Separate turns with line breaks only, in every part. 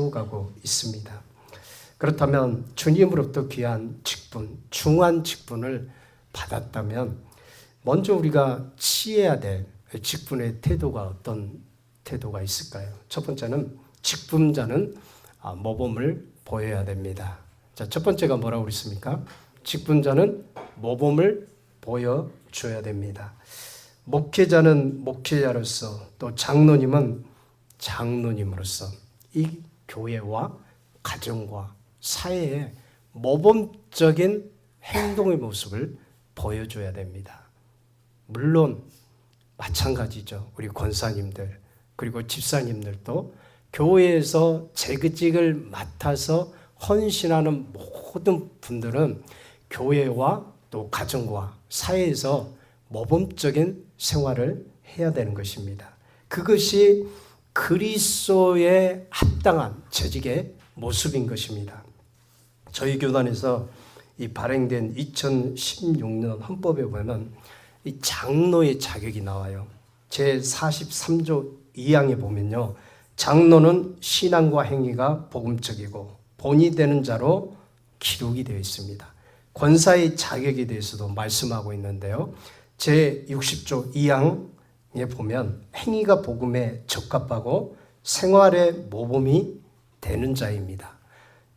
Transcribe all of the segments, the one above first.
세워가고 있습니다. 그렇다면 주님으로부터 귀한 직분, 중한 직분을 받았다면 먼저 우리가 취해야 될 직분의 태도가 어떤 태도가 있을까요? 첫 번째는 직분자는 모범을 보여야 됩니다. 자, 첫 번째가 뭐라고 그랬습니까? 직분자는 모범을 보여줘야 됩니다. 목회자는 목회자로서 또 장로님은 장로님으로서 이 교회와 가정과 사회에 모범적인 행동의 모습을 보여줘야 됩니다. 물론 마찬가지죠. 우리 권사님들 그리고 집사님들도 교회에서 재직을 맡아서 헌신하는 모든 분들은 교회와 또 가정과 사회에서 모범적인 생활을 해야 되는 것입니다. 그것이 그리스도에 합당한 재직의 모습인 것입니다. 저희 교단에서 이 발행된 2016년 헌법에 보면 이 장로의 자격이 나와요. 제 43조 2항에 보면요. 장로는 신앙과 행위가 복음적이고 본이 되는 자로 기록이 되어 있습니다. 권사의 자격에 대해서도 말씀하고 있는데요. 제 60조 2항에 보면 행위가 복음에 적합하고 생활의 모범이 되는 자입니다.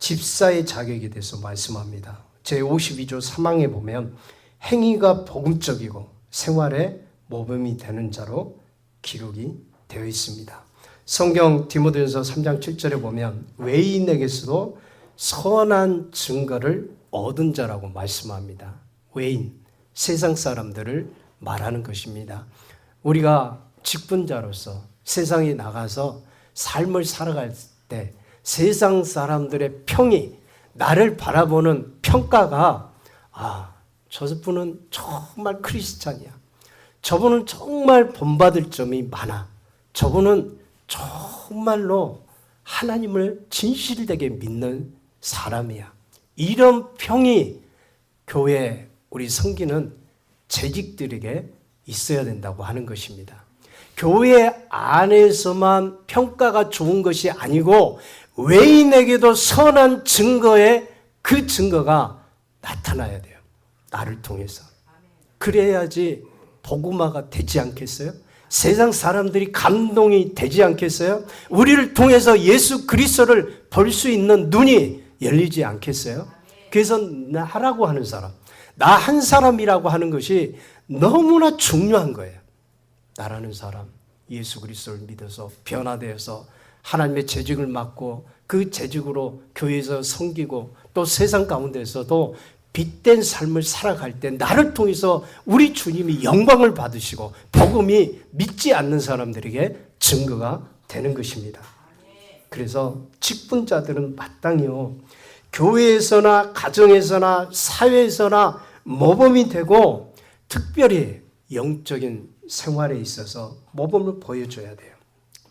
집사의 자격에 대해서 말씀합니다. 제 52조 3항에 보면 행위가 복음적이고 생활의 모범이 되는 자로 기록이 되어 있습니다. 성경 디모데전서 3장 7절에 보면 외인에게서도 선한 증거를 얻은 자라고 말씀합니다. 외인, 세상 사람들을 말하는 것입니다. 우리가 직분자로서 세상에 나가서 삶을 살아갈 때 세상 사람들의 평이 나를 바라보는 평가가 저분은 정말 크리스찬이야. 저분은 정말 본받을 점이 많아. 저분은 정말로 하나님을 진실되게 믿는 사람이야. 이런 평이 교회 우리 섬기는 재직들에게 있어야 된다고 하는 것입니다. 교회 안에서만 평가가 좋은 것이 아니고 외인에게도 선한 증거에 그 증거가 나타나야 돼요. 나를 통해서. 그래야지 복음화가 되지 않겠어요? 세상 사람들이 감동이 되지 않겠어요? 우리를 통해서 예수 그리스도를 볼 수 있는 눈이 열리지 않겠어요? 그래서 나라고 하는 사람, 나 한 사람이라고 하는 것이 너무나 중요한 거예요. 나라는 사람, 예수 그리스도를 믿어서 변화되어서 하나님의 재직을 맡고 그 재직으로 교회에서 섬기고 또 세상 가운데서도 빛된 삶을 살아갈 때 나를 통해서 우리 주님이 영광을 받으시고 복음이 믿지 않는 사람들에게 증거가 되는 것입니다. 그래서 직분자들은 마땅히요 교회에서나 가정에서나 사회에서나 모범이 되고 특별히 영적인 생활에 있어서 모범을 보여줘야 돼요.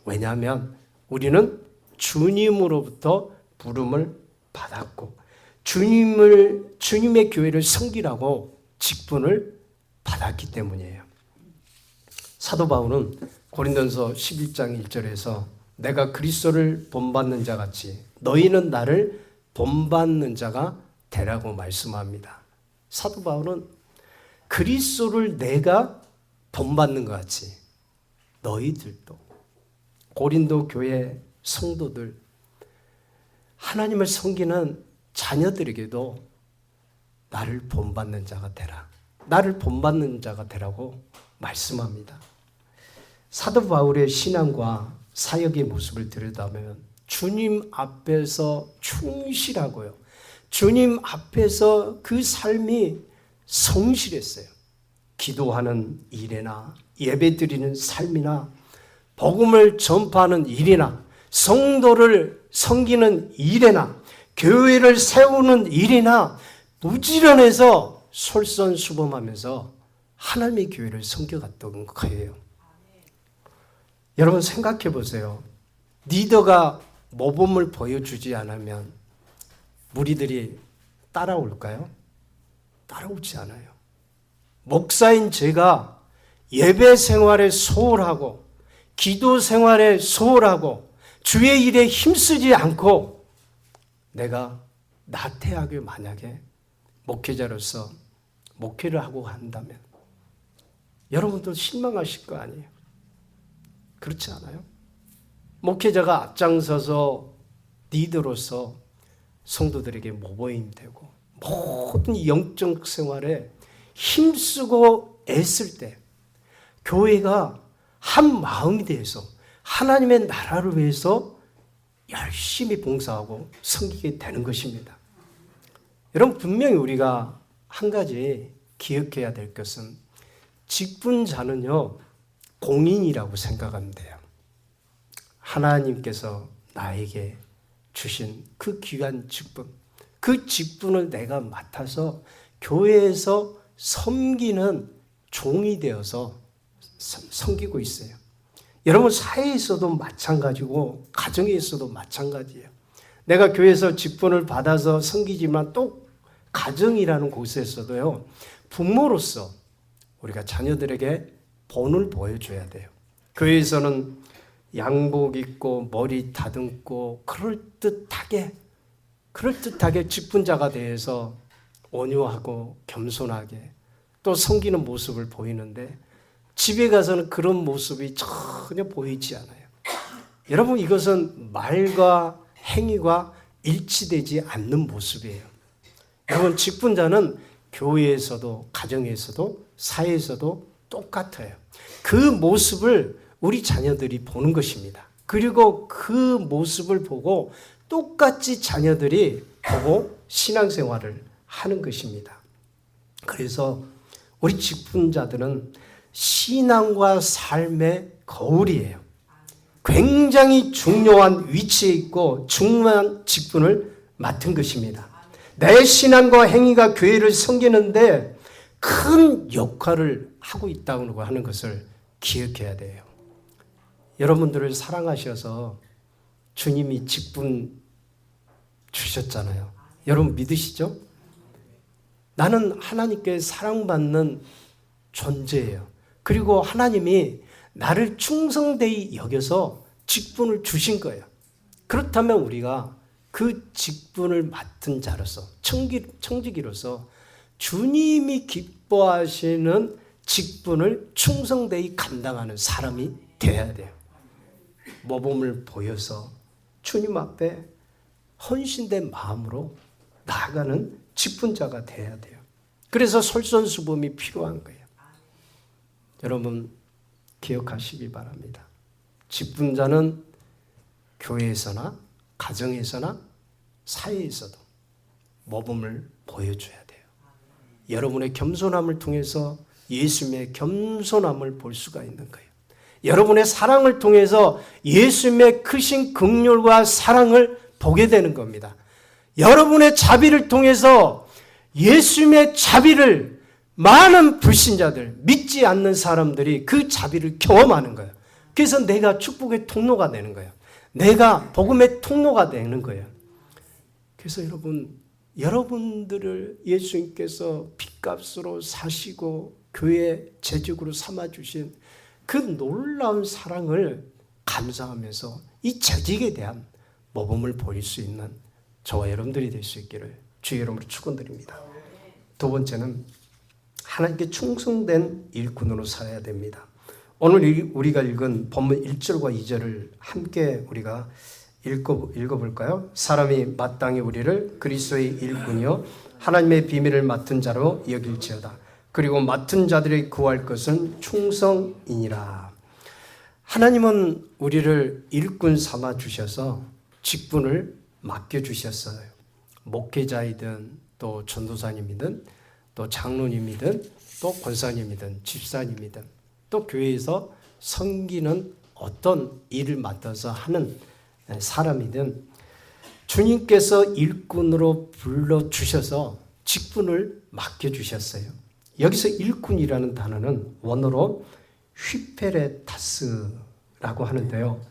왜냐하면 우리는 주님으로부터 부름을 받았고 주님의 교회를 섬기라고 직분을 받았기 때문이에요. 사도 바울은 고린도전서 11장 1절에서 내가 그리스도를 본받는 자 같이 너희는 나를 본받는 자가 되라고 말씀합니다. 사도 바울은 그리스도를 내가 본받는 것 같이 너희들도 고린도 교회 성도들 하나님을 섬기는 자녀들에게도 나를 본받는 자가 되라. 나를 본받는 자가 되라고 말씀합니다. 사도 바울의 신앙과 사역의 모습을 들여다보면 주님 앞에서 충실하고요. 주님 앞에서 그 삶이 성실했어요. 기도하는 일이나 예배드리는 삶이나 복음을 전파하는 일이나 성도를 섬기는 일이나 교회를 세우는 일이나 부지런해서 솔선수범하면서 하나님의 교회를 섬겨갔던 거예요. 여러분 생각해 보세요. 리더가 모범을 보여주지 않으면 무리들이 따라올까요? 따라오지 않아요. 목사인 제가 예배 생활에 소홀하고 기도 생활에 소홀하고 주의 일에 힘쓰지 않고 내가 나태하게 만약에 목회자로서 목회를 하고 한다면 여러분도 실망하실 거 아니에요? 그렇지 않아요? 목회자가 앞장서서 리더로서 성도들에게 모범이 되고 모든 영적 생활에 힘쓰고 애쓸 때 교회가 한 마음이 돼서 하나님의 나라를 위해서 열심히 봉사하고 섬기게 되는 것입니다. 여러분, 분명히 우리가 한 가지 기억해야 될 것은 직분자는요, 공인이라고 생각하면 돼요. 하나님께서 나에게 주신 그 귀한 직분, 그 직분을 내가 맡아서 교회에서 섬기는 종이 되어서 섬기고 있어요. 여러분, 사회에서도 마찬가지고 가정에서도 마찬가지예요. 내가 교회에서 직분을 받아서 섬기지만 또 가정이라는 곳에서도요, 부모로서 우리가 자녀들에게 본을 보여줘야 돼요. 교회에서는 양복 입고 머리 다듬고 그럴듯하게 직분자가 되어서 온유하고 겸손하게 또 섬기는 모습을 보이는데 집에 가서는 그런 모습이 전혀 보이지 않아요. 여러분, 이것은 말과 행위가 일치되지 않는 모습이에요. 여러분, 직분자는 교회에서도 가정에서도 사회에서도 똑같아요. 그 모습을 우리 자녀들이 보는 것입니다. 그리고 그 모습을 보고 똑같이 자녀들이 보고 신앙생활을 하는 것입니다. 그래서 우리 직분자들은 신앙과 삶의 거울이에요. 굉장히 중요한 위치에 있고 중요한 직분을 맡은 것입니다. 내 신앙과 행위가 교회를 섬기는데 큰 역할을 하고 있다고 하는 것을 기억해야 돼요. 여러분들을 사랑하셔서 주님이 직분 주셨잖아요. 여러분 믿으시죠? 나는 하나님께 사랑받는 존재예요. 그리고 하나님이 나를 충성되이 여겨서 직분을 주신 거예요. 그렇다면 우리가 그 직분을 맡은 자로서 청지기로서 주님이 기뻐하시는 직분을 충성되이 감당하는 사람이 되어야 돼요. 모범을 보여서 주님 앞에 헌신된 마음으로 나아가는 직분자가 되어야 돼요. 그래서 솔선수범이 필요한 거예요. 여러분 기억하시기 바랍니다. 직분자는 교회에서나 가정에서나 사회에서도 모범을 보여줘야 돼요. 여러분의 겸손함을 통해서 예수님의 겸손함을 볼 수가 있는 거예요. 여러분의 사랑을 통해서 예수님의 크신 긍휼과 사랑을 보게 되는 겁니다. 여러분의 자비를 통해서 예수님의 자비를 많은 불신자들, 믿지 않는 사람들이 그 자비를 경험하는 거예요. 그래서 내가 축복의 통로가 되는 거예요. 내가 복음의 통로가 되는 거예요. 그래서 여러분들을 예수님께서 핏값으로 사시고 교회 재직으로 삼아주신 그 놀라운 사랑을 감사하면서 이 재직에 대한 모범을 보일 수 있는 저와 여러분들이 될 수 있기를 주의 이름으로 축원드립니다. 두 번째는 하나님께 충성된 일꾼으로 살아야 됩니다. 오늘 우리가 읽은 본문 1절과 2절을 함께 우리가 읽어볼까요? 사람이 마땅히 우리를 그리스도의 일꾼이요 하나님의 비밀을 맡은 자로 여길지어다. 그리고 맡은 자들이 구할 것은 충성이니라. 하나님은 우리를 일꾼 삼아 주셔서 직분을 맡겨주셨어요. 목회자이든 또 전도사님이든 또 장로님이든 또 권사님이든 집사님이든 또 교회에서 섬기는 어떤 일을 맡아서 하는 사람이든 주님께서 일꾼으로 불러주셔서 직분을 맡겨주셨어요. 여기서 일꾼이라는 단어는 원어로 휘페레타스라고 하는데요.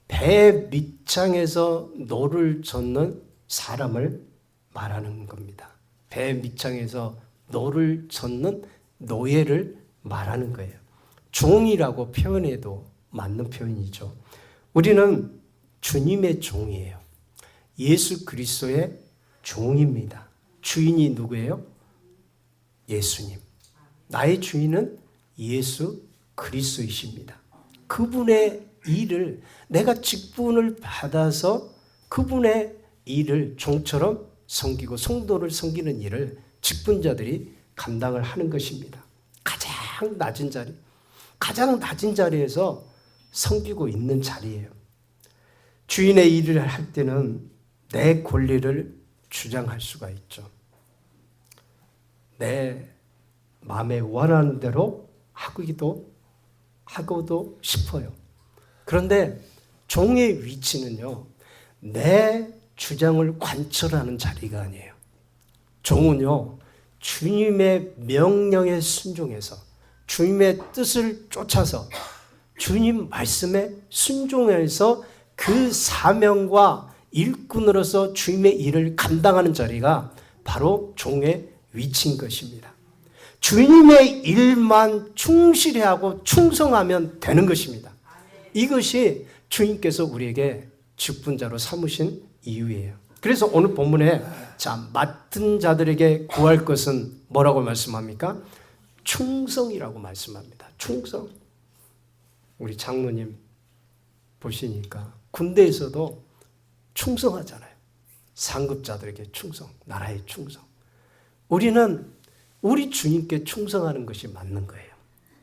배 밑창에서 노를 젓는 사람을 말하는 겁니다. 배 밑창에서 노를 젓는 노예를 말하는 거예요. 종이라고 표현해도 맞는 표현이죠. 우리는 주님의 종이에요. 예수 그리스도의 종입니다. 주인이 누구예요? 예수님. 나의 주인은 예수 그리스도이십니다. 그분의 일을 내가 직분을 받아서 그분의 일을 종처럼 섬기고 성도를 섬기는 일을 직분자들이 감당을 하는 것입니다. 가장 낮은 자리에서 섬기고 있는 자리예요. 주인의 일을 할 때는 내 권리를 주장할 수가 있죠. 내 마음에 원하는 대로 하고도 싶어요. 그런데 종의 위치는요, 내 주장을 관철하는 자리가 아니에요. 종은요, 주님의 명령에 순종해서 주님의 뜻을 쫓아서 주님 말씀에 순종해서 그 사명과 일꾼으로서 주님의 일을 감당하는 자리가 바로 종의 위치인 것입니다. 주님의 일만 충실히 하고 충성하면 되는 것입니다. 이것이 주님께서 우리에게 직분자로 삼으신 이유예요. 그래서 오늘 본문에 맡은 자들에게 구할 것은 뭐라고 말씀합니까? 충성이라고 말씀합니다. 충성. 우리 장로님 보시니까 군대에서도 충성하잖아요. 상급자들에게 충성, 나라의 충성. 우리는 우리 주님께 충성하는 것이 맞는 거예요.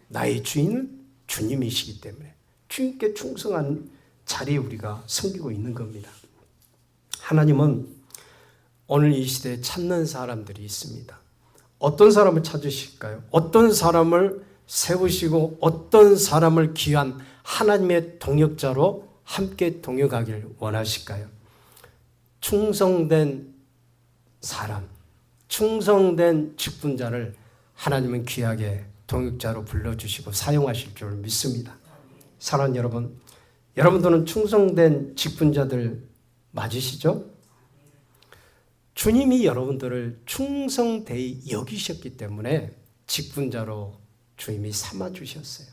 나의 주인은 주님이시기 때문에 주님께 충성한 자리에 우리가 섬기고 있는 겁니다. 하나님은 오늘 이 시대에 찾는 사람들이 있습니다. 어떤 사람을 찾으실까요? 어떤 사람을 세우시고 어떤 사람을 귀한 하나님의 동역자로 함께 동역하기를 원하실까요? 충성된 사람, 충성된 직분자를 하나님은 귀하게 동역자로 불러주시고 사용하실 줄 믿습니다. 사랑하는 여러분, 여러분들은 충성된 직분자들 맞으시죠? 주님이 여러분들을 충성되이 여기셨기 때문에 직분자로 주님이 삼아주셨어요.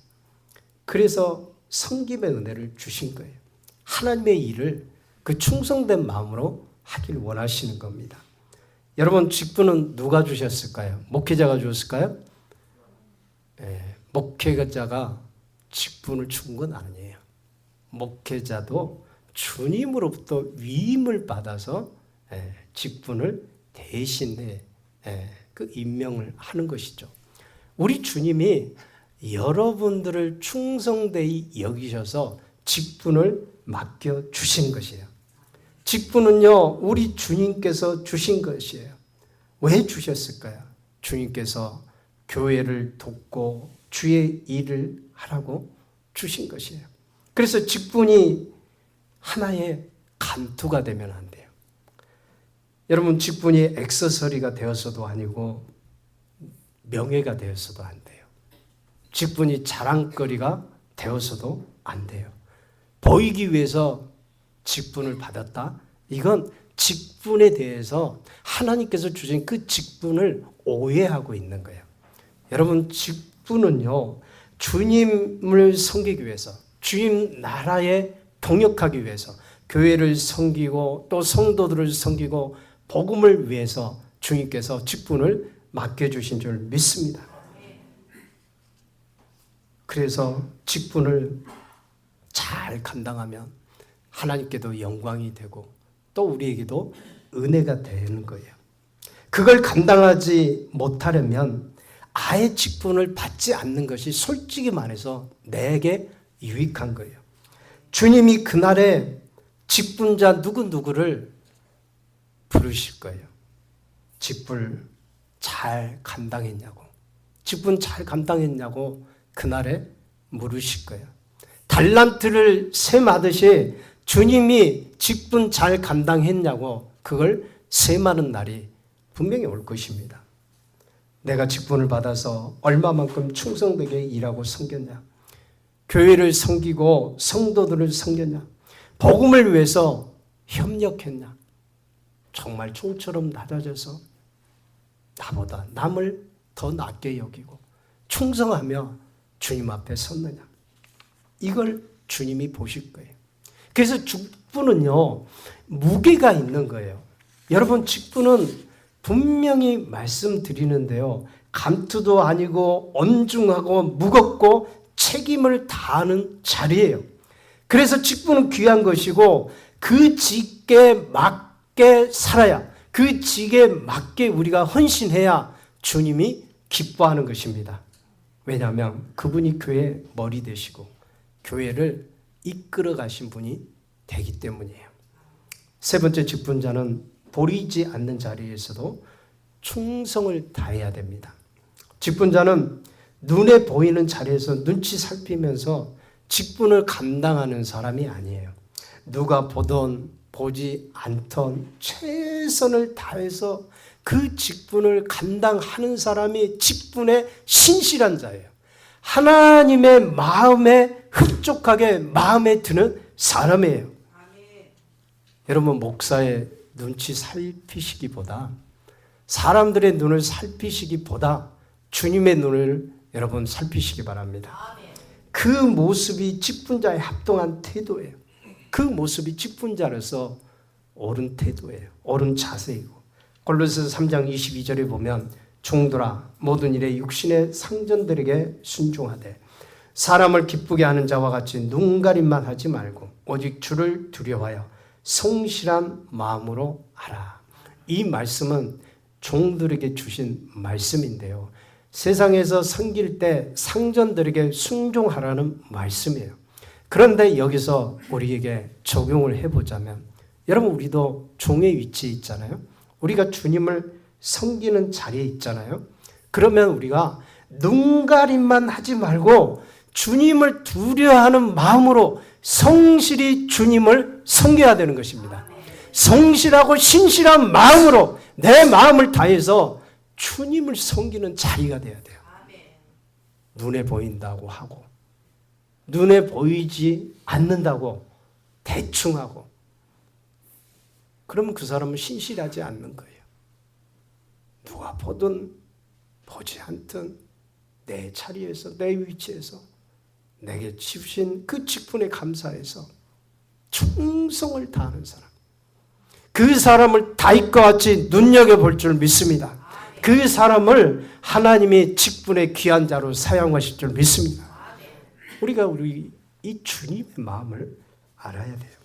그래서 섬김의 은혜를 주신 거예요. 하나님의 일을 그 충성된 마음으로 하길 원하시는 겁니다. 여러분, 직분은 누가 주셨을까요? 목회자가 주었을까요? 네, 목회자가 직분을 준 건 아니에요. 목회자도 주님으로부터 위임을 받아서 직분을 대신에 그 임명을 하는 것이죠. 우리 주님이 여러분들을 충성되이 여기셔서 직분을 맡겨주신 것이에요. 직분은요, 우리 주님께서 주신 것이에요. 왜 주셨을까요? 주님께서 교회를 돕고 주의 일을 하라고 주신 것이에요. 그래서 직분이 하나의 간투가 되면 안 돼요. 여러분, 직분이 액세서리가 되어서도 아니고 명예가 되어서도 안 돼요. 직분이 자랑거리가 되어서도 안 돼요. 보이기 위해서 직분을 받았다? 이건 직분에 대해서 하나님께서 주신 그 직분을 오해하고 있는 거예요. 여러분, 직분은요, 주님을 섬기기 위해서, 주님 나라에 동역하기 위해서, 교회를 섬기고 또 성도들을 섬기고 복음을 위해서 주님께서 직분을 맡겨주신 줄 믿습니다. 그래서 직분을 잘 감당하면 하나님께도 영광이 되고 또 우리에게도 은혜가 되는 거예요. 그걸 감당하지 못하려면 아예 직분을 받지 않는 것이 솔직히 말해서 내게 유익한 거예요. 주님이 그날에 직분자 누구누구를 부르실 거예요. 직분 잘 감당했냐고. 직분 잘 감당했냐고 그날에 물으실 거예요. 달란트를 셈하듯이 주님이 직분 잘 감당했냐고 그걸 셈하는 날이 분명히 올 것입니다. 내가 직분을 받아서 얼마만큼 충성되게 일하고 섬겼냐. 교회를 섬기고 성도들을 섬겼냐. 복음을 위해서 협력했냐. 정말 총처럼 낮아져서 나보다 남을 더 낮게 여기고 충성하며 주님 앞에 섰느냐. 이걸 주님이 보실 거예요. 그래서 직분은요, 무게가 있는 거예요. 여러분, 직분은 분명히 말씀드리는데요, 감투도 아니고 엄중하고 무겁고 책임을 다하는 자리예요. 그래서 직분은 귀한 것이고 그 직에 맞게 살아야, 그 직에 맞게 우리가 헌신해야 주님이 기뻐하는 것입니다. 왜냐하면 그분이 교회의 머리 되시고 교회를 이끌어 가신 분이 되기 때문이에요. 세 번째 직분자는 보이지 않는 자리에서도 충성을 다해야 됩니다. 직분자는 눈에 보이는 자리에서 눈치 살피면서 직분을 감당하는 사람이 아니에요. 누가 보던 보지 않던 최선을 다해서 그 직분을 감당하는 사람이 직분에 신실한 자예요. 하나님의 마음에 흡족하게 마음에 드는 사람이에요. 여러분, 목사의 눈치 살피시기보다, 사람들의 눈을 살피시기보다 주님의 눈을 여러분 살피시기 바랍니다. 그 모습이 직분자의 합동한 태도예요. 그 모습이 직분자로서 옳은 태도예요. 옳은 자세이고, 골로새서 3장 22절에 보면 종들아 모든 일에 육신의 상전들에게 순종하되 사람을 기쁘게 하는 자와 같이 눈가림만 하지 말고 오직 주를 두려워하여 성실한 마음으로 하라. 이 말씀은 종들에게 주신 말씀인데요, 세상에서 섬길 때 상전들에게 순종하라는 말씀이에요. 그런데 여기서 우리에게 적용을 해보자면, 여러분, 우리도 종의 위치에 있잖아요. 우리가 주님을 섬기는 자리에 있잖아요. 그러면 우리가 눈가림만 하지 말고 주님을 두려워하는 마음으로 성실히 주님을 섬겨야 되는 것입니다. 성실하고 신실한 마음으로 내 마음을 다해서 주님을 섬기는 자리가 돼야 돼요. 눈에 보인다고 하고 눈에 보이지 않는다고 대충 하고, 그러면 그 사람은 신실하지 않는 거예요. 누가 보든 보지 않든 내 자리에서, 내 위치에서 내게 주신 그 직분에 감사해서 충성을 다하는 사람, 그 사람을 다윗과 같이 눈여겨볼 줄 믿습니다. 그 사람을 하나님의 직분의 귀한 자로 사용하실 줄 믿습니다. 우리가 우리 이 주님의 마음을 알아야 돼요.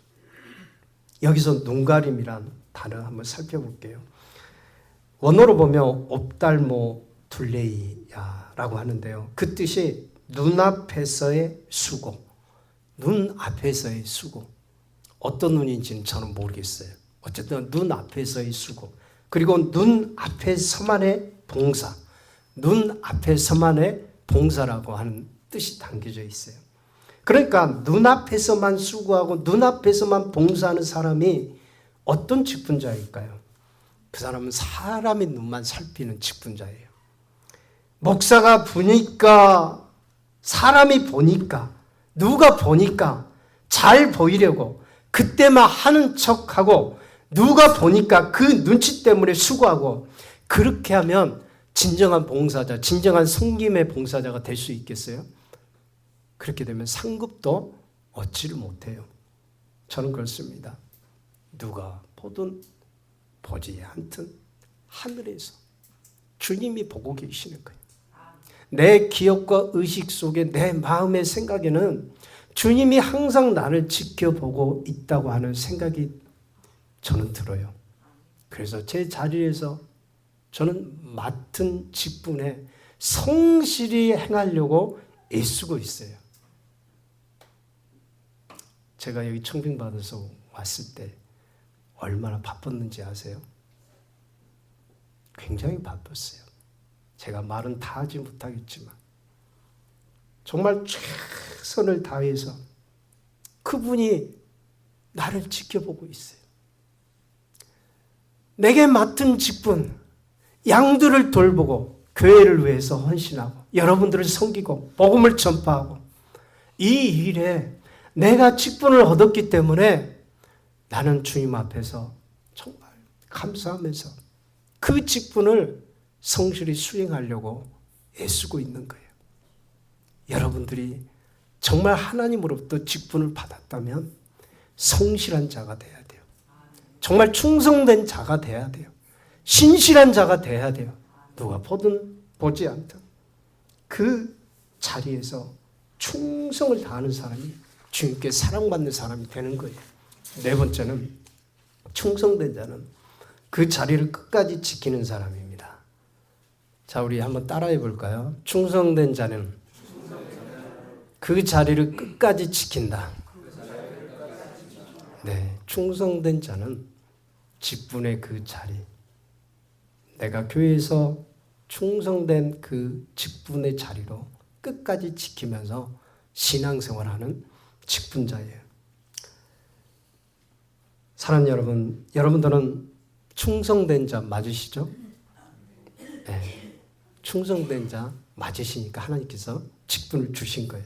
여기서 눈가림이란 단어 한번 살펴볼게요. 원어로 보면 옵달모 둘레이야라고 하는데요, 그 뜻이 눈앞에서의 수고, 눈앞에서의 수고. 어떤 눈인지는 저는 모르겠어요. 어쨌든 눈앞에서의 수고, 그리고 눈앞에서만의 봉사, 눈앞에서만의 봉사라고 하는 뜻이 담겨져 있어요. 그러니까 눈앞에서만 수고하고 눈앞에서만 봉사하는 사람이 어떤 직분자일까요? 그 사람은 사람의 눈만 살피는 직분자예요. 목사가 보니까, 사람이 보니까, 누가 보니까 잘 보이려고 그때만 하는 척하고, 누가 보니까 그 눈치 때문에 수고하고, 그렇게 하면 진정한 봉사자, 진정한 섬김의 봉사자가 될 수 있겠어요? 그렇게 되면 상급도 얻지를 못해요. 저는 그렇습니다. 누가 보든 보지 않든 하늘에서 주님이 보고 계시는 거예요. 내 기억과 의식 속에, 내 마음의 생각에는 주님이 항상 나를 지켜보고 있다고 하는 생각이 저는 들어요. 그래서 제 자리에서 저는 맡은 직분에 성실히 행하려고 애쓰고 있어요. 제가 여기 청빙받아서 왔을 때 얼마나 바빴는지 아세요? 굉장히 바빴어요. 제가 말은 다 하지 못하겠지만 정말 최선을 다해서 그분이 나를 지켜보고 있어요. 내게 맡은 직분, 양들을 돌보고 교회를 위해서 헌신하고 여러분들을 섬기고 복음을 전파하고, 이 일에 내가 직분을 얻었기 때문에 나는 주님 앞에서 정말 감사하면서 그 직분을 성실히 수행하려고 애쓰고 있는 거예요. 여러분들이 정말 하나님으로부터 직분을 받았다면 성실한 자가 돼야 돼요. 정말 충성된 자가 돼야 돼요. 신실한 자가 돼야 돼요. 누가 보든 보지 않든 그 자리에서 충성을 다하는 사람이 주님께 사랑받는 사람이 되는 거예요. 네 번째는 충성된 자는 그 자리를 끝까지 지키는 사람입니다. 자, 우리 한번 따라해 볼까요? 충성된 자는 그 자리를 끝까지 지킨다. 네, 충성된 자는 직분의 그 자리, 내가 교회에서 충성된 그 직분의 자리로 끝까지 지키면서 신앙생활하는 직분자예요. 사랑하는 여러분, 여러분들은 충성된 자 맞으시죠? 네, 충성된 자 맞으시니까 하나님께서 직분을 주신 거예요.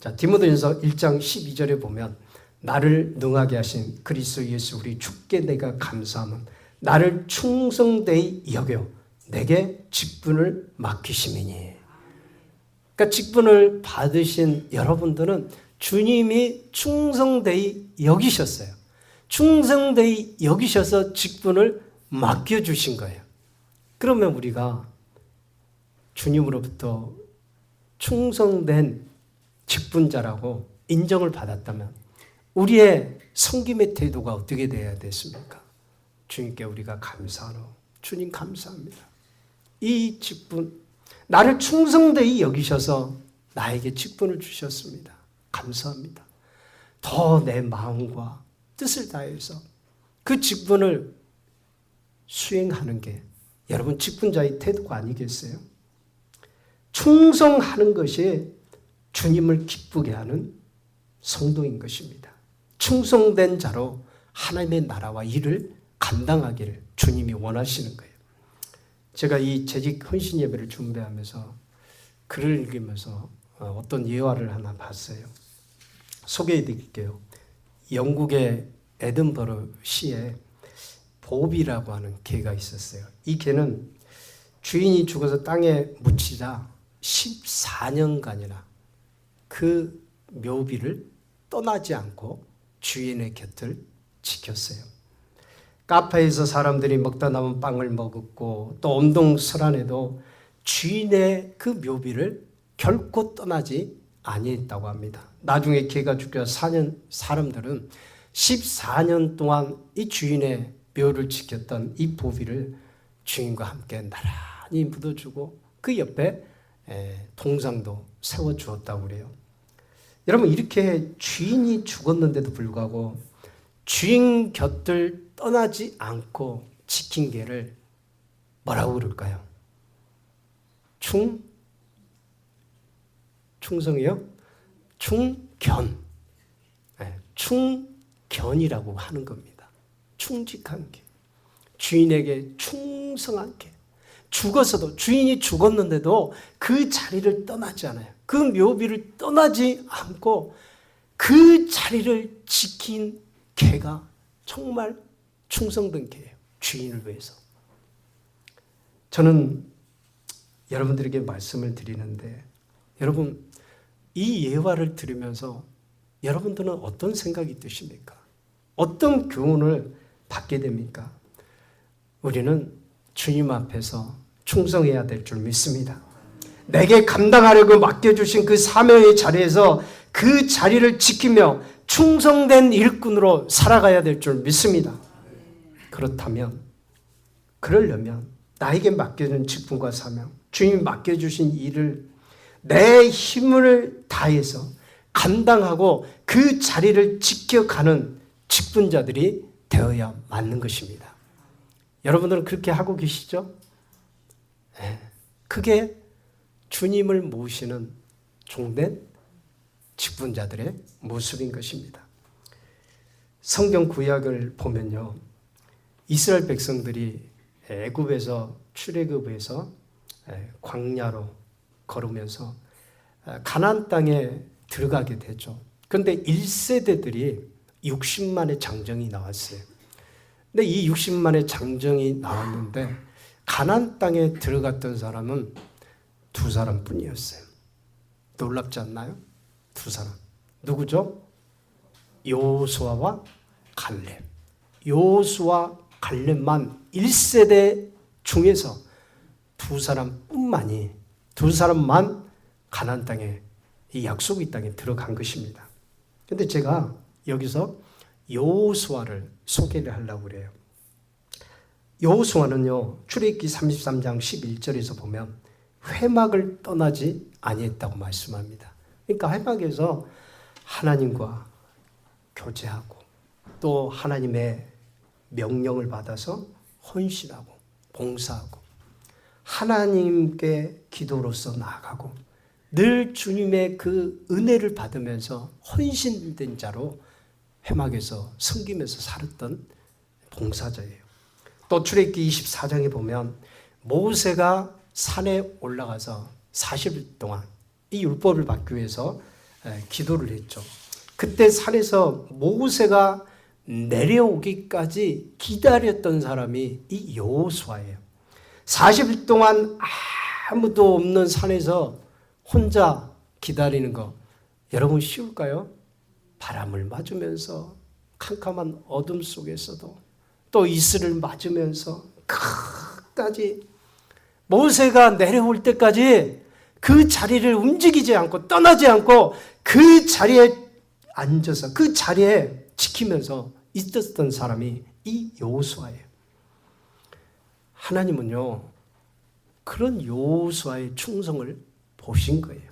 자, 디모데전서 1장 12절에 보면 나를 능하게 하신 그리스도 예수 우리 주께 내가 감사함은 나를 충성되이 여겨 내게 직분을 맡기심이니. 그러니까 직분을 받으신 여러분들은 주님이 충성되이 여기셨어요. 충성되이 여기셔서 직분을 맡겨주신 거예요. 그러면 우리가 주님으로부터 충성된 직분자라고 인정을 받았다면 우리의 섬김의 태도가 어떻게 되어야 됐습니까? 주님께 우리가 감사하노. 주님 감사합니다. 이 직분, 나를 충성되이 여기셔서 나에게 직분을 주셨습니다. 감사합니다. 더 내 마음과 뜻을 다해서 그 직분을 수행하는 게 여러분 직분자의 태도가 아니겠어요? 충성하는 것이 주님을 기쁘게 하는 성도인 것입니다. 충성된 자로 하나님의 나라와 일을 감당하기를 주님이 원하시는 거예요. 제가 이 재직 헌신 예배를 준비하면서 글을 읽으면서 어떤 예화를 하나 봤어요. 소개해 드릴게요. 영국의 에든버러 시에 보비라고 하는 개가 있었어요. 이 개는 주인이 죽어서 땅에 묻히자 14년간이나 그 묘비를 떠나지 않고 주인의 곁을 지켰어요. 카페에서 사람들이 먹다 남은 빵을 먹었고 또 온동 설안에도 주인의 그 묘비를 결코 떠나지 아니했다고 합니다. 나중에 개가 죽여 사람들은 14년 동안 이 주인의 묘를 지켰던 이 보비를 주인과 함께 나란히 묻어주고 그 옆에 동상도 세워주었다고 그래요. 여러분, 이렇게 주인이 죽었는데도 불구하고 주인 곁을 떠나지 않고 지킨 개를 뭐라고 그럴까요? 충성이요? 충견. 충견이라고 하는 겁니다. 충직한 개. 주인에게 충성한 개. 죽어서도, 주인이 죽었는데도 그 자리를 떠나지 않아요. 그 묘비를 떠나지 않고 그 자리를 지킨 개가 정말 충성된 개예요. 주인을 위해서. 저는 여러분들에게 말씀을 드리는데 여러분, 이 예화를 들으면서 여러분들은 어떤 생각이 드십니까? 어떤 교훈을 받게 됩니까? 우리는 주님 앞에서 충성해야 될 줄 믿습니다. 내게 감당하려고 맡겨주신 그 사명의 자리에서 그 자리를 지키며 충성된 일꾼으로 살아가야 될 줄 믿습니다. 그렇다면, 그러려면 나에게 맡겨진 직분과 사명, 주님이 맡겨주신 일을 내 힘을 다해서 감당하고 그 자리를 지켜가는 직분자들이 되어야 맞는 것입니다. 여러분들은 그렇게 하고 계시죠? 네. 그게 주님을 모시는 종된 직분자들의 모습인 것입니다. 성경 구약을 보면요, 이스라엘 백성들이 애굽에서 출애굽에서 광야로 걸으면서 가나안 땅에 들어가게 되죠. 그런데 1세대들이 60만의 장정이 나왔어요. 근데 이 60만의 장정이 나왔는데 가나안 땅에 들어갔던 사람은 2사람뿐이었어요. 놀랍지 않나요? 2사람. 누구죠? 여호수아와 갈렙. 여호수아 갈렙만 1세대 중에서 두 사람만 가나안 땅에, 이 약속의 땅에 들어간 것입니다. 그런데 제가 여기서 여호수아를 소개를 하려고 그래요. 여호수아는요, 출애굽기 33장 11절에서 보면 회막을 떠나지 아니했다고 말씀합니다. 그러니까 회막에서 하나님과 교제하고 또 하나님의 명령을 받아서 헌신하고 봉사하고 하나님께 기도로서 나아가고 늘 주님의 그 은혜를 받으면서 헌신된 자로 회막에서 섬기면서 살았던 봉사자예요. 또 출애굽기 24장에 보면 모세가 산에 올라가서 40일 동안 이 율법을 받기 위해서 기도를 했죠. 그때 산에서 모세가 내려오기까지 기다렸던 사람이 이 여호수아예요. 40일 동안 아무도 없는 산에서 혼자 기다리는 거 여러분 쉬울까요? 바람을 맞으면서 캄캄한 어둠 속에서도 또 이슬을 맞으면서 끝까지 모세가 내려올 때까지 그 자리를 움직이지 않고 떠나지 않고 그 자리에 앉아서 그 자리에 지키면서 있었던 사람이 이 여호수아예요. 하나님은요, 그런 여호수아의 충성을 보신 거예요.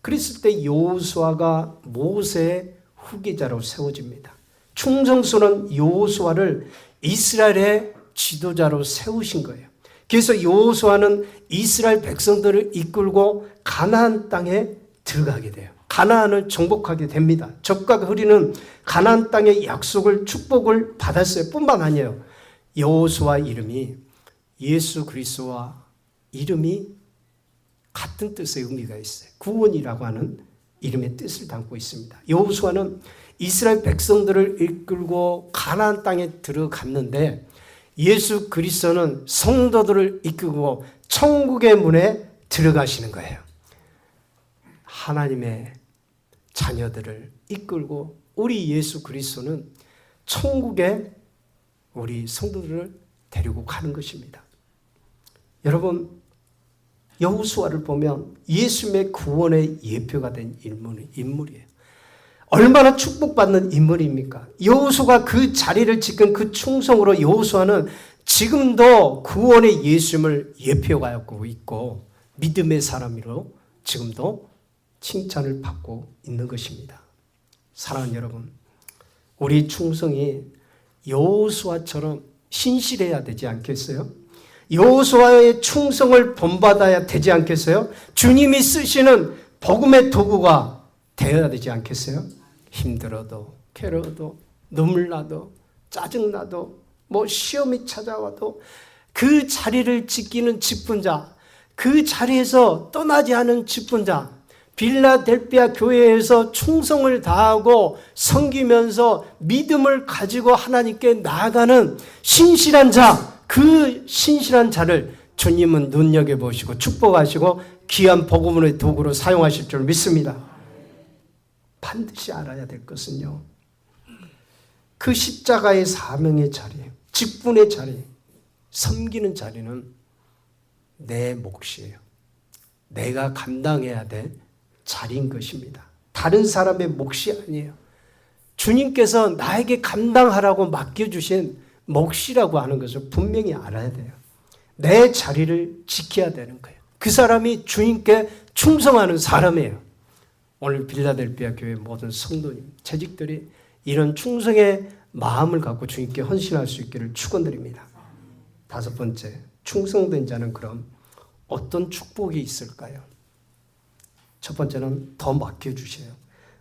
그랬을 때 여호수아가 모세의 후계자로 세워집니다. 충성스러운 여호수아를 이스라엘의 지도자로 세우신 거예요. 그래서 여호수아는 이스라엘 백성들을 이끌고 가나안 땅에 들어가게 돼요. 가나안을 정복하게 됩니다. 적과 흐리는 가나안 땅의 약속을 축복을 받았어요. 뿐만 아니에요. 여호수아 이름이 예수 그리스도와 이름이 같은 뜻의 의미가 있어요. 구원이라고 하는 이름의 뜻을 담고 있습니다. 여호수아는 이스라엘 백성들을 이끌고 가나안 땅에 들어갔는데 예수 그리스도는 성도들을 이끌고 천국의 문에 들어가시는 거예요. 하나님의 자녀들을 이끌고 우리 예수 그리스도는 천국에 우리 성도들을 데리고 가는 것입니다. 여러분, 여호수아를 보면 예수님의 구원의 예표가 된 인물이에요. 얼마나 축복받는 인물입니까? 여호수아가 그 자리를 지킨 그 충성으로 여호수아는 지금도 구원의 예수님을 예표하고 있고 믿음의 사람으로 지금도 칭찬을 받고 있는 것입니다. 사랑하는 여러분, 우리 충성이 여호수아처럼 신실해야 되지 않겠어요? 여호수아의 충성을 본받아야 되지 않겠어요? 주님이 쓰시는 복음의 도구가 되어야 되지 않겠어요? 힘들어도 괴로워도 눈물 나도 짜증나도 시험이 찾아와도 그 자리를 지키는 직분자, 그 자리에서 떠나지 않은 직분자, 빌라델피아 교회에서 충성을 다하고 섬기면서 믿음을 가지고 하나님께 나아가는 신실한 자, 그 신실한 자를 주님은 눈여겨보시고 축복하시고 귀한 복음의 도구로 사용하실 줄 믿습니다. 반드시 알아야 될 것은요, 그 십자가의 사명의 자리, 직분의 자리, 섬기는 자리는 내 몫이에요. 내가 감당해야 될 자리인 것입니다. 다른 사람의 몫이 아니에요. 주님께서 나에게 감당하라고 맡겨주신 몫이라고 하는 것을 분명히 알아야 돼요. 내 자리를 지켜야 되는 거예요. 그 사람이 주님께 충성하는 사람이에요. 오늘 빌라델피아 교회 모든 성도님, 재직들이 이런 충성의 마음을 갖고 주님께 헌신할 수 있기를 축원드립니다. 다섯 번째, 충성된 자는 그럼 어떤 축복이 있을까요? 첫 번째는 더 맡겨주세요.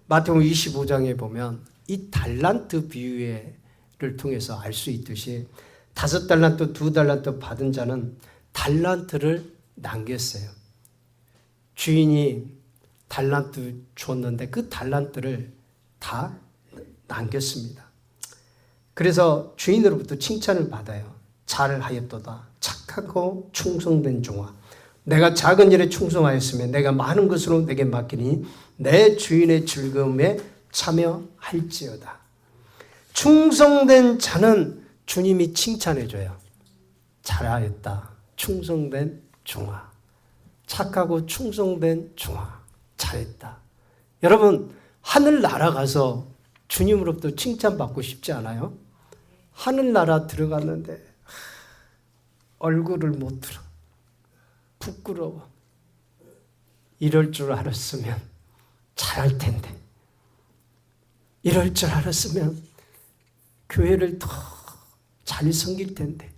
마태복음 25장에 보면 이 달란트 비유를 통해서 알 수 있듯이 5달란트, 2달란트 받은 자는 달란트를 남겼어요. 주인이 달란트 줬는데 그 달란트를 다 남겼습니다. 그래서 주인으로부터 칭찬을 받아요. 잘하였도다. 착하고 충성된 종아. 내가 작은 일에 충성하였으면 내가 많은 것으로 내게 맡기니 내 주인의 즐거움에 참여할지어다. 충성된 자는 주님이 칭찬해줘요. 잘하였다. 충성된 종아. 착하고 충성된 종아. 잘했다. 여러분, 하늘나라 가서 주님으로부터 칭찬받고 싶지 않아요? 하늘나라 들어갔는데 얼굴을 못 들어. 부끄러워. 이럴 줄 알았으면 잘할 텐데. 이럴 줄 알았으면 교회를 더 잘 섬길 텐데.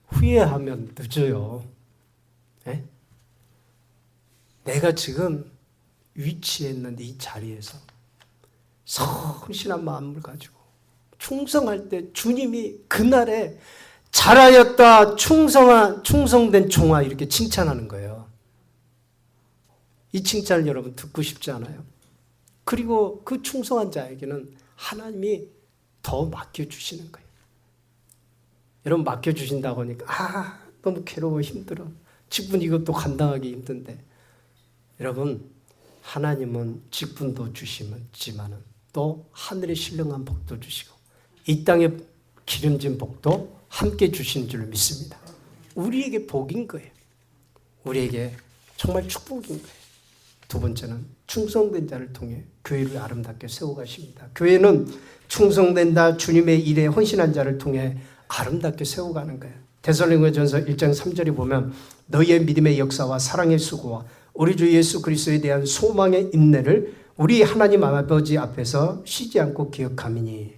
후회하면 늦어요. 네? 내가 지금 위치에 있는 이 자리에서 성실한 마음을 가지고 충성할 때 주님이 그날에 잘하였다 충성된 종아 이렇게 칭찬하는 거예요. 이 칭찬을 여러분 듣고 싶지 않아요? 그리고 그 충성한 자에게는 하나님이 더 맡겨주시는 거예요. 여러분 맡겨주신다고 하니까 너무 괴로워 힘들어. 직분 이것도 감당하기 힘든데. 여러분 하나님은 직분도 주시지만은 또 하늘의 신령한 복도 주시고 이 땅에 기름진 복도 함께 주시는 줄 믿습니다. 우리에게 복인 거예요. 우리에게 정말 축복인 거예요. 두 번째는 충성된 자를 통해 교회를 아름답게 세워가십니다. 교회는 충성된다 주님의 일에 헌신한 자를 통해 아름답게 세워가는 거예요. 데살로니가전서 1장 3절에 보면 너희의 믿음의 역사와 사랑의 수고와 우리 주 예수 그리스도에 대한 소망의 인내를 우리 하나님 아버지 앞에서 쉬지 않고 기억함이니.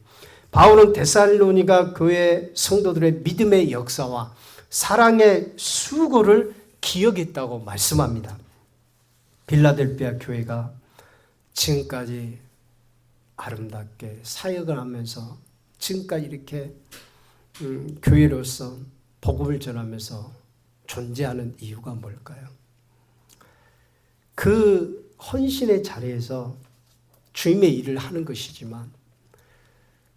바울은 데살로니가 교회 성도들의 믿음의 역사와 사랑의 수고를 기억했다고 말씀합니다. 빌라델피아 교회가 지금까지 아름답게 사역을 하면서 지금까지 이렇게 교회로서 복음을 전하면서 존재하는 이유가 뭘까요? 그 헌신의 자리에서 주님의 일을 하는 것이지만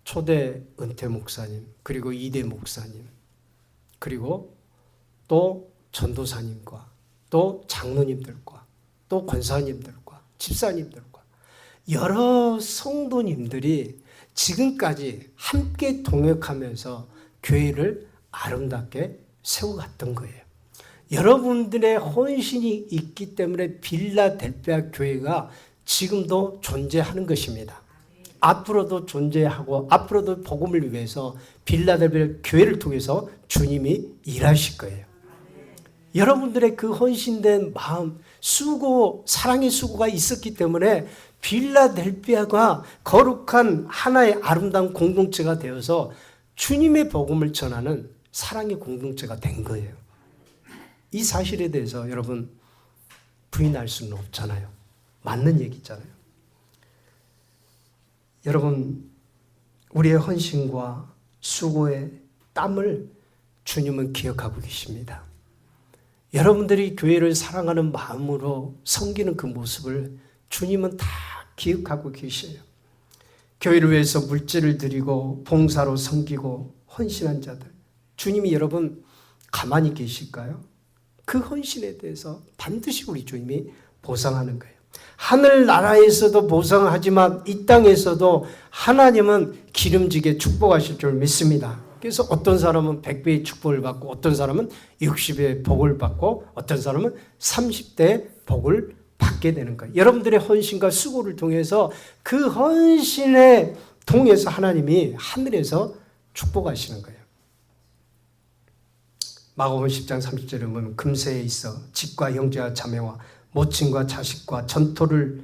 초대 은퇴 목사님, 그리고 2대 목사님, 그리고 또 전도사님과 또 장로님들과 또 권사님들과 집사님들과 여러 성도님들이 지금까지 함께 동역하면서 교회를 아름답게 세워갔던 거예요. 여러분들의 헌신이 있기 때문에 빌라델피아 교회가 지금도 존재하는 것입니다. 앞으로도 존재하고 앞으로도 복음을 위해서 빌라델피아 교회를 통해서 주님이 일하실 거예요. 여러분들의 그 헌신된 마음, 수고, 사랑의 수고가 있었기 때문에 빌라델피아가 거룩한 하나의 아름다운 공동체가 되어서 주님의 복음을 전하는 사랑의 공동체가 된 거예요. 이 사실에 대해서 여러분 부인할 수는 없잖아요. 맞는 얘기잖아요. 여러분 우리의 헌신과 수고의 땀을 주님은 기억하고 계십니다. 여러분들이 교회를 사랑하는 마음으로 섬기는 그 모습을 주님은 다 기억하고 계셔요. 교회를 위해서 물질을 드리고 봉사로 섬기고 헌신한 자들, 주님이 여러분 가만히 계실까요? 그 헌신에 대해서 반드시 우리 주님이 보상하는 거예요. 하늘나라에서도 보상하지만 이 땅에서도 하나님은 기름지게 축복하실 줄 믿습니다. 그래서 어떤 사람은 100배의 축복을 받고 어떤 사람은 60배의 복을 받고 어떤 사람은 30배의 복을 받게 되는 거예요. 여러분들의 헌신과 수고를 통해서 그 헌신에 통해서 하나님이 하늘에서 축복하시는 거예요. 마가복음 10장 30절에 보면 금세에 있어 집과 형제와 자매와 모친과 자식과 전토를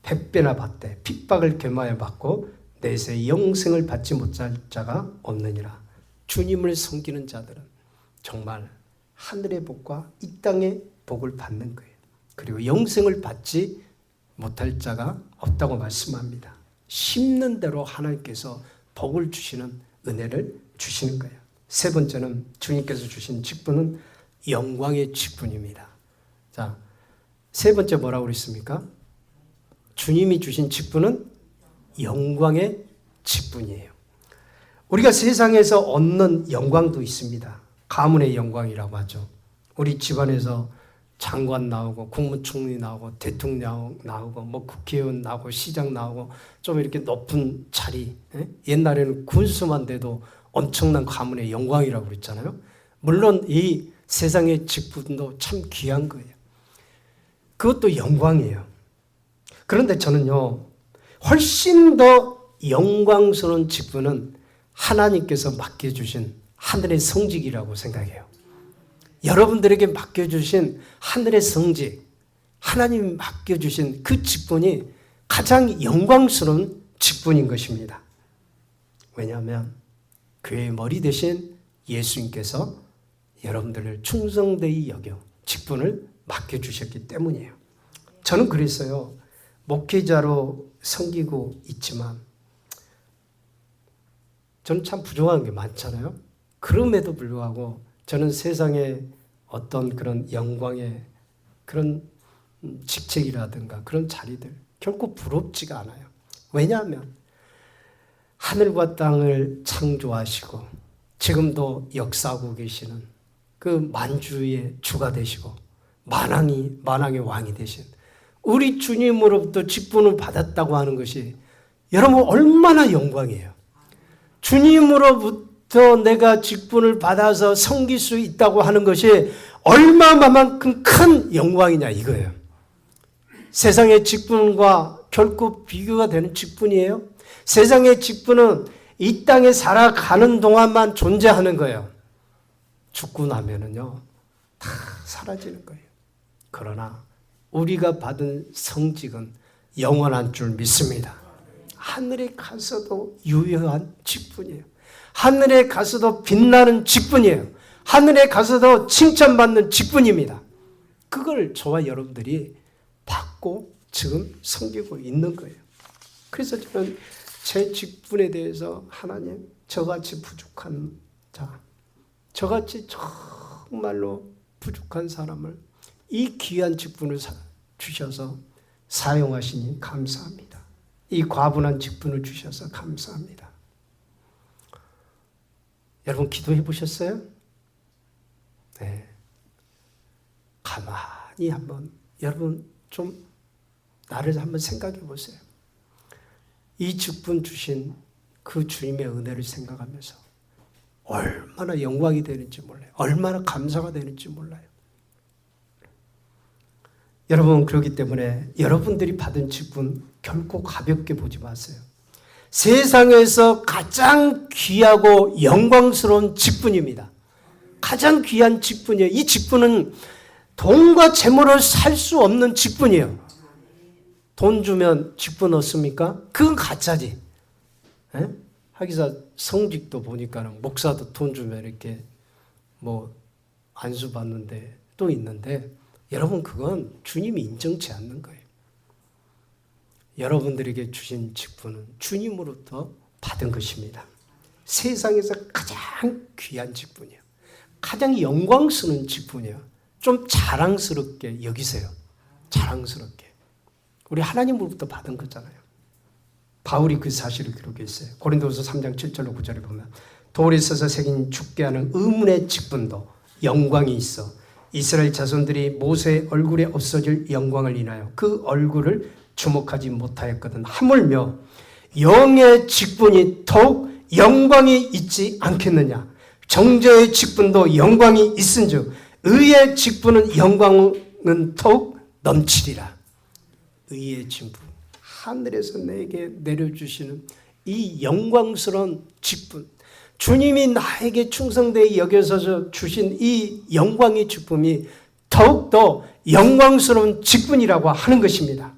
100배나 받되 핍박을 겸하여 받고 내세 영생을 받지 못할 자가 없느니라. 주님을 섬기는 자들은 정말 하늘의 복과 이 땅의 복을 받는 거예요. 그리고 영생을 받지 못할 자가 없다고 말씀합니다. 심는 대로 하나님께서 복을 주시는 은혜를 주시는 거예요. 세 번째는 주님께서 주신 직분은 영광의 직분입니다. 자, 세 번째 뭐라고 그랬습니까? 주님이 주신 직분은 영광의 직분이에요. 우리가 세상에서 얻는 영광도 있습니다. 가문의 영광이라고 하죠. 우리 집안에서 장관 나오고 국무총리 나오고 대통령 나오고 뭐 국회의원 나오고 시장 나오고 좀 이렇게 높은 자리. 옛날에는 군수만 돼도 엄청난 가문의 영광이라고 그랬잖아요. 물론 이 세상의 직분도 참 귀한 거예요. 그것도 영광이에요. 그런데 저는요, 훨씬 더 영광스러운 직분은 하나님께서 맡겨주신 하늘의 성직이라고 생각해요. 여러분들에게 맡겨주신 하늘의 성직, 하나님이 맡겨주신 그 직분이 가장 영광스러운 직분인 것입니다. 왜냐하면 교회의 머리 대신 예수님께서 여러분들을 충성되이 여겨 직분을 맡겨주셨기 때문이에요. 저는 그랬어요. 목회자로 섬기고 있지만 저는 참 부족한 게 많잖아요. 그럼에도 불구하고 저는 세상에 어떤 그런 영광의 그런 직책이라든가 그런 자리들 결코 부럽지가 않아요. 왜냐하면 하늘과 땅을 창조하시고 지금도 역사하고 계시는 그 만주의 주가 되시고 만왕의 왕이 되신 우리 주님으로부터 직분을 받았다고 하는 것이 여러분 얼마나 영광이에요. 주님으로부터 내가 직분을 받아서 섬길 수 있다고 하는 것이 얼마만큼 큰 영광이냐 이거예요. 세상의 직분과 결코 비교가 되는 직분이에요. 세상의 직분은 이 땅에 살아가는 동안만 존재하는 거예요. 죽고 나면은요 다 사라지는 거예요. 그러나 우리가 받은 성직은 영원한 줄 믿습니다. 하늘에 가서도 유효한 직분이에요. 하늘에 가서도 빛나는 직분이에요. 하늘에 가서도 칭찬받는 직분입니다. 그걸 저와 여러분들이 받고 지금 섬기고 있는 거예요. 그래서 저는 제 직분에 대해서 하나님 저같이 부족한 자, 저같이 정말로 부족한 사람을 이 귀한 직분을 주셔서 사용하시니 감사합니다. 이 과분한 직분을 주셔서 감사합니다. 여러분 기도해 보셨어요? 네. 가만히 한번 여러분 좀 나를 한번 생각해 보세요. 이 직분 주신 그 주님의 은혜를 생각하면서 얼마나 영광이 되는지 몰라요. 얼마나 감사가 되는지 몰라요. 여러분 그렇기 때문에 여러분들이 받은 직분 결코 가볍게 보지 마세요. 세상에서 가장 귀하고 영광스러운 직분입니다. 가장 귀한 직분이에요. 이 직분은 돈과 재물을 살 수 없는 직분이에요. 돈 주면 직분 얻습니까? 그건 가짜지. 하기사 성직도 보니까는 목사도 돈 주면 이렇게 뭐 안수 받는데 또 있는데 여러분 그건 주님이 인정치 않는 거예요. 여러분들에게 주신 직분은 주님으로부터 받은 것입니다. 세상에서 가장 귀한 직분이에요. 가장 영광스러운 직분이에요. 좀 자랑스럽게 여기세요. 자랑스럽게. 우리 하나님으로부터 받은 거잖아요. 바울이 그 사실을 기록했어요. 고린도서 3장 7절로 9절에 보면 돌에 써서 새긴 죽게 하는 의문의 직분도 영광이 있어 이스라엘 자손들이 모세의 얼굴에 없어질 영광을 인하여 그 얼굴을 주목하지 못하였거든. 하물며 영의 직분이 더욱 영광이 있지 않겠느냐. 정죄의 직분도 영광이 있은즉 의의 직분은 영광은 더욱 넘치리라. 의의 직분, 하늘에서 내게 내려주시는 이 영광스러운 직분, 주님이 나에게 충성되이 여겨서 주신 이 영광의 직분이 더욱더 영광스러운 직분이라고 하는 것입니다.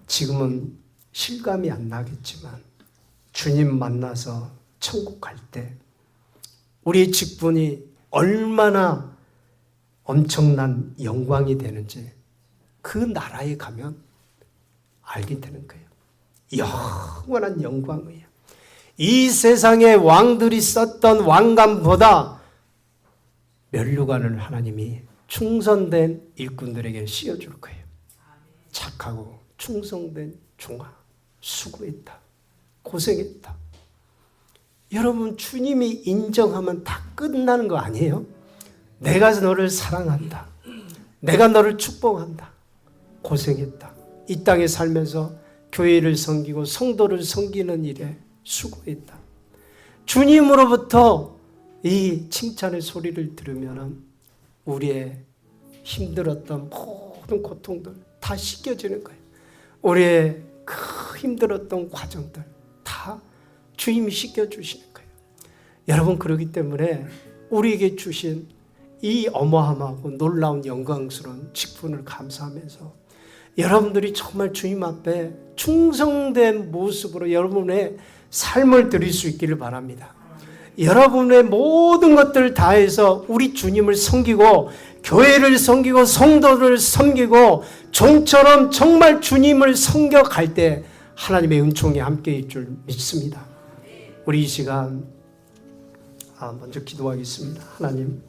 지금은 실감이 안 나겠지만 주님 만나서 천국 갈 때 우리의 직분이 얼마나 엄청난 영광이 되는지 그 나라에 가면 알게 되는 거예요. 영원한 영광이에요. 이 세상의 왕들이 썼던 왕관보다 면류관을 하나님이 충성된 일꾼들에게 씌워줄 거예요. 착하고 충성된 종아, 수고했다, 고생했다. 여러분 주님이 인정하면 다 끝나는 거 아니에요? 내가 너를 사랑한다. 내가 너를 축복한다. 고생했다. 이 땅에 살면서 교회를 섬기고 성도를 섬기는 일에 수고했다. 주님으로부터 이 칭찬의 소리를 들으면 우리의 힘들었던 모든 고통들 다 씻겨지는 거예요. 우리의 그 힘들었던 과정들 다 주님이 씻겨주시는 거예요. 여러분, 그러기 때문에 우리에게 주신 이 어마어마하고 놀라운 영광스러운 직분을 감사하면서 여러분들이 정말 주님 앞에 충성된 모습으로 여러분의 삶을 드릴 수 있기를 바랍니다. 여러분의 모든 것들을 다해서 우리 주님을 섬기고 교회를 섬기고 성도를 섬기고 종처럼 정말 주님을 섬겨갈 때 하나님의 은총이 함께일 줄 믿습니다. 우리 이 시간 먼저 기도하겠습니다. 하나님,